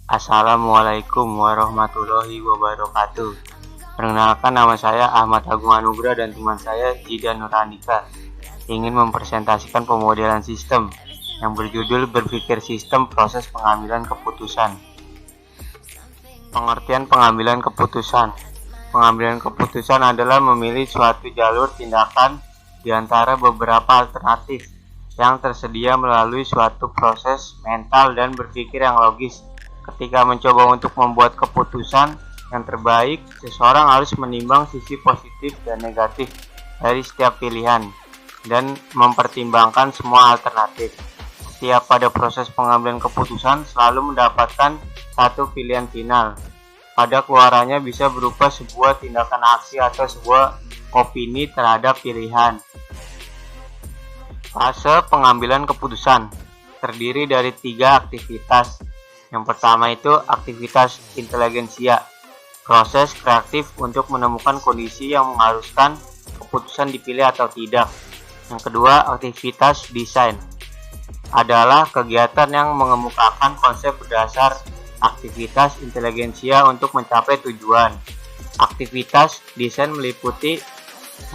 Assalamualaikum warahmatullahi wabarakatuh. Perkenalkan, nama saya Ahmad Agung Anugrah dan teman saya Jidan Nurandika ingin mempresentasikan pemodelan sistem yang berjudul berpikir sistem proses pengambilan keputusan. Pengertian pengambilan keputusan. Pengambilan keputusan adalah memilih suatu jalur tindakan di antara beberapa alternatif yang tersedia melalui suatu proses mental dan berpikir yang logis. Ketika mencoba untuk membuat keputusan yang terbaik, seseorang harus menimbang sisi positif dan negatif dari setiap pilihan dan mempertimbangkan semua alternatif. Setiap pada proses pengambilan keputusan selalu mendapatkan satu pilihan final. Pada keluarannya bisa berupa sebuah tindakan aksi atau sebuah opini terhadap pilihan. Fase pengambilan keputusan terdiri dari 3 aktivitas. Yang pertama itu aktivitas inteligensia, proses kreatif untuk menemukan kondisi yang mengharuskan keputusan dipilih atau tidak. Yang kedua, aktivitas desain adalah kegiatan yang mengemukakan konsep berdasar aktivitas inteligensia untuk mencapai tujuan. Aktivitas desain meliputi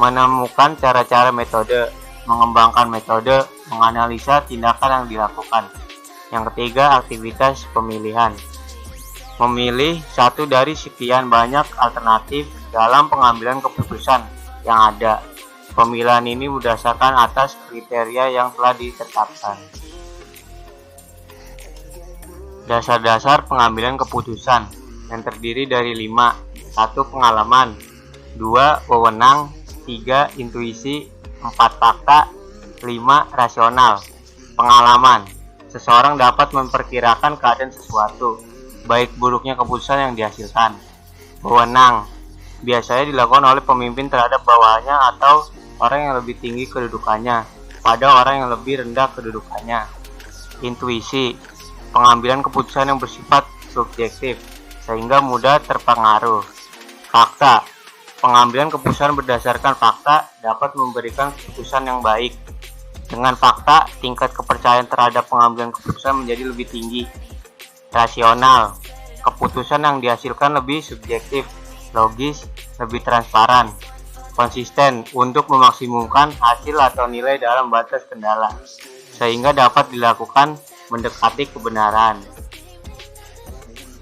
menemukan cara-cara metode, mengembangkan metode, menganalisa tindakan yang dilakukan. Yang ketiga, aktivitas pemilihan. Memilih satu dari sekian banyak alternatif dalam pengambilan keputusan yang ada. Pemilihan ini berdasarkan atas kriteria yang telah ditetapkan. Dasar-dasar pengambilan keputusan yang terdiri dari 5. 1. Pengalaman, 2. Wewenang, 3. Intuisi, 4. Fakta, 5. Rasional. Pengalaman. Seseorang dapat memperkirakan keadaan sesuatu, baik buruknya keputusan yang dihasilkan. Wewenang biasanya dilakukan oleh pemimpin terhadap bawahannya atau orang yang lebih tinggi kedudukannya pada orang yang lebih rendah kedudukannya. Intuisi, pengambilan keputusan yang bersifat subjektif sehingga mudah terpengaruh. Fakta, pengambilan keputusan berdasarkan fakta dapat memberikan keputusan yang baik. Dengan fakta, tingkat kepercayaan terhadap pengambilan keputusan menjadi lebih tinggi. Rasional, keputusan yang dihasilkan lebih subjektif, logis, lebih transparan, konsisten untuk memaksimumkan hasil atau nilai dalam batas kendala, sehingga dapat dilakukan mendekati kebenaran.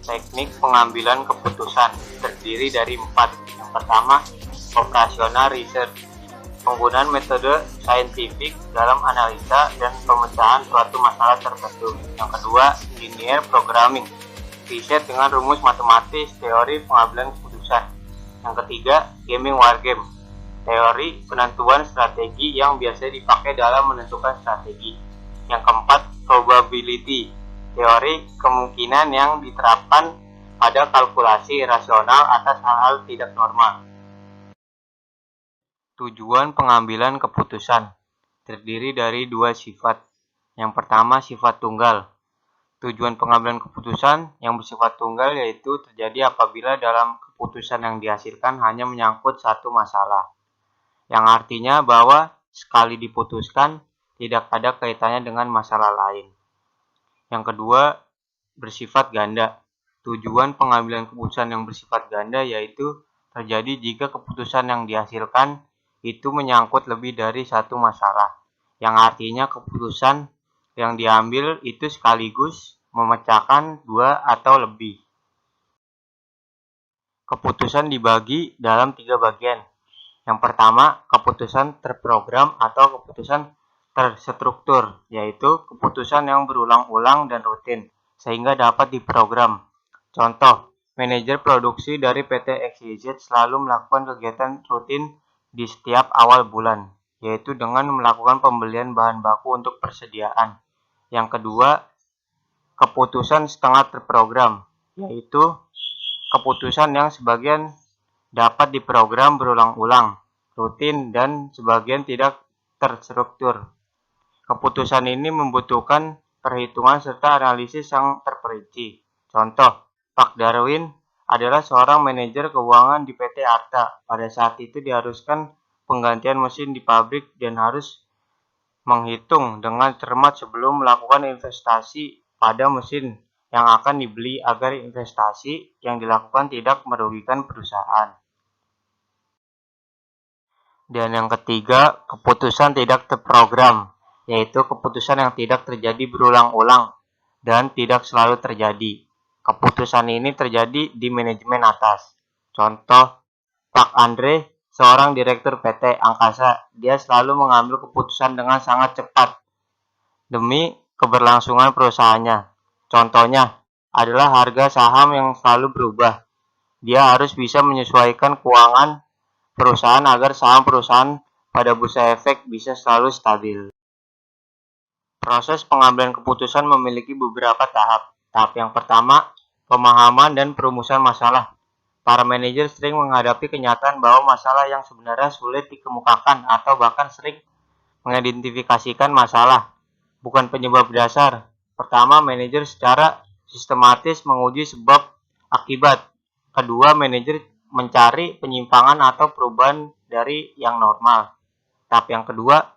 Teknik pengambilan keputusan terdiri dari 4. Yang pertama, operasional research, penggunaan metode saintifik dalam analisa dan pemecahan suatu masalah tertentu. Yang kedua, linear programming, riset dengan rumus matematis teori pengambilan keputusan. Yang ketiga, gaming wargame, teori penentuan strategi yang biasa dipakai dalam menentukan strategi. Yang keempat, probability, teori kemungkinan yang diterapkan pada kalkulasi rasional atas hal-hal tidak normal. Tujuan pengambilan keputusan terdiri dari 2 sifat. Yang pertama, sifat tunggal. Tujuan pengambilan keputusan yang bersifat tunggal yaitu terjadi apabila dalam keputusan yang dihasilkan hanya menyangkut satu masalah, yang artinya bahwa sekali diputuskan tidak ada kaitannya dengan masalah lain. Yang kedua, bersifat ganda. Tujuan pengambilan keputusan yang bersifat ganda yaitu terjadi jika keputusan yang dihasilkan itu menyangkut lebih dari satu masalah, yang artinya keputusan yang diambil itu sekaligus memecahkan 2 atau lebih. Keputusan dibagi dalam 3 bagian. Yang pertama, keputusan terprogram atau keputusan terstruktur, yaitu keputusan yang berulang-ulang dan rutin, sehingga dapat diprogram. Contoh, manajer produksi dari PT XYZ selalu melakukan kegiatan rutin di setiap awal bulan, yaitu dengan melakukan pembelian bahan baku untuk persediaan. Yang kedua, keputusan setengah terprogram, yaitu keputusan yang sebagian dapat diprogram berulang-ulang, rutin, dan sebagian tidak terstruktur. Keputusan ini membutuhkan perhitungan serta analisis yang terperinci. Contoh, Pak Darwin adalah seorang manajer keuangan di PT Arta. Pada saat itu diharuskan penggantian mesin di pabrik dan harus menghitung dengan cermat sebelum melakukan investasi pada mesin yang akan dibeli agar investasi yang dilakukan tidak merugikan perusahaan. Dan yang ketiga, keputusan tidak terprogram, yaitu keputusan yang tidak terjadi berulang-ulang dan tidak selalu terjadi. Keputusan ini terjadi di manajemen atas. Contoh, Pak Andre, seorang direktur PT Angkasa, dia selalu mengambil keputusan dengan sangat cepat demi keberlangsungan perusahaannya. Contohnya adalah harga saham yang selalu berubah. Dia harus bisa menyesuaikan keuangan perusahaan agar saham perusahaan pada bursa efek bisa selalu stabil. Proses pengambilan keputusan memiliki beberapa tahap. Tahap yang pertama, pemahaman dan perumusan masalah. Para manajer sering menghadapi kenyataan bahwa masalah yang sebenarnya sulit dikemukakan atau bahkan sering mengidentifikasikan masalah, bukan penyebab dasar. Pertama, manajer secara sistematis menguji sebab akibat. Kedua, manajer mencari penyimpangan atau perubahan dari yang normal. Tahap yang kedua,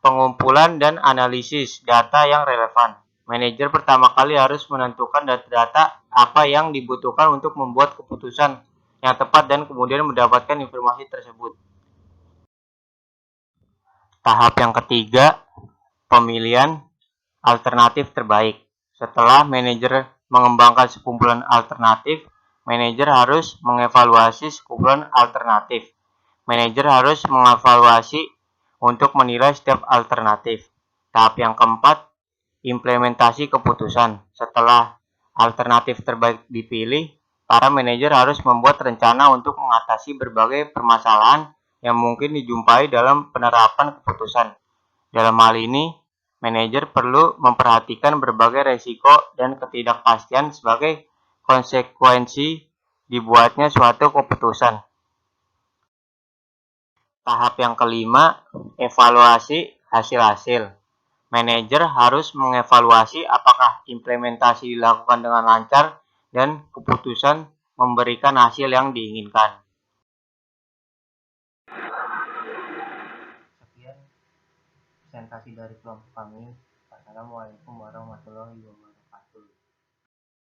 pengumpulan dan analisis data yang relevan. Manajer pertama kali harus menentukan data-data apa yang dibutuhkan untuk membuat keputusan yang tepat dan kemudian mendapatkan informasi tersebut. Tahap yang ketiga, pemilihan alternatif terbaik. Setelah manajer mengembangkan sekumpulan alternatif, manajer harus mengevaluasi sekumpulan alternatif. Manajer harus mengevaluasi untuk menilai setiap alternatif. Tahap yang keempat, implementasi keputusan. Setelah alternatif terbaik dipilih, para manajer harus membuat rencana untuk mengatasi berbagai permasalahan yang mungkin dijumpai dalam penerapan keputusan. Dalam hal ini, manajer perlu memperhatikan berbagai risiko dan ketidakpastian sebagai konsekuensi dibuatnya suatu keputusan. Tahap yang kelima, evaluasi hasil-hasil. Manajer harus mengevaluasi apakah implementasi dilakukan dengan lancar dan keputusan memberikan hasil yang diinginkan. Sekian presentasi dari kelompok kami. Assalamualaikum warahmatullahi wabarakatuh.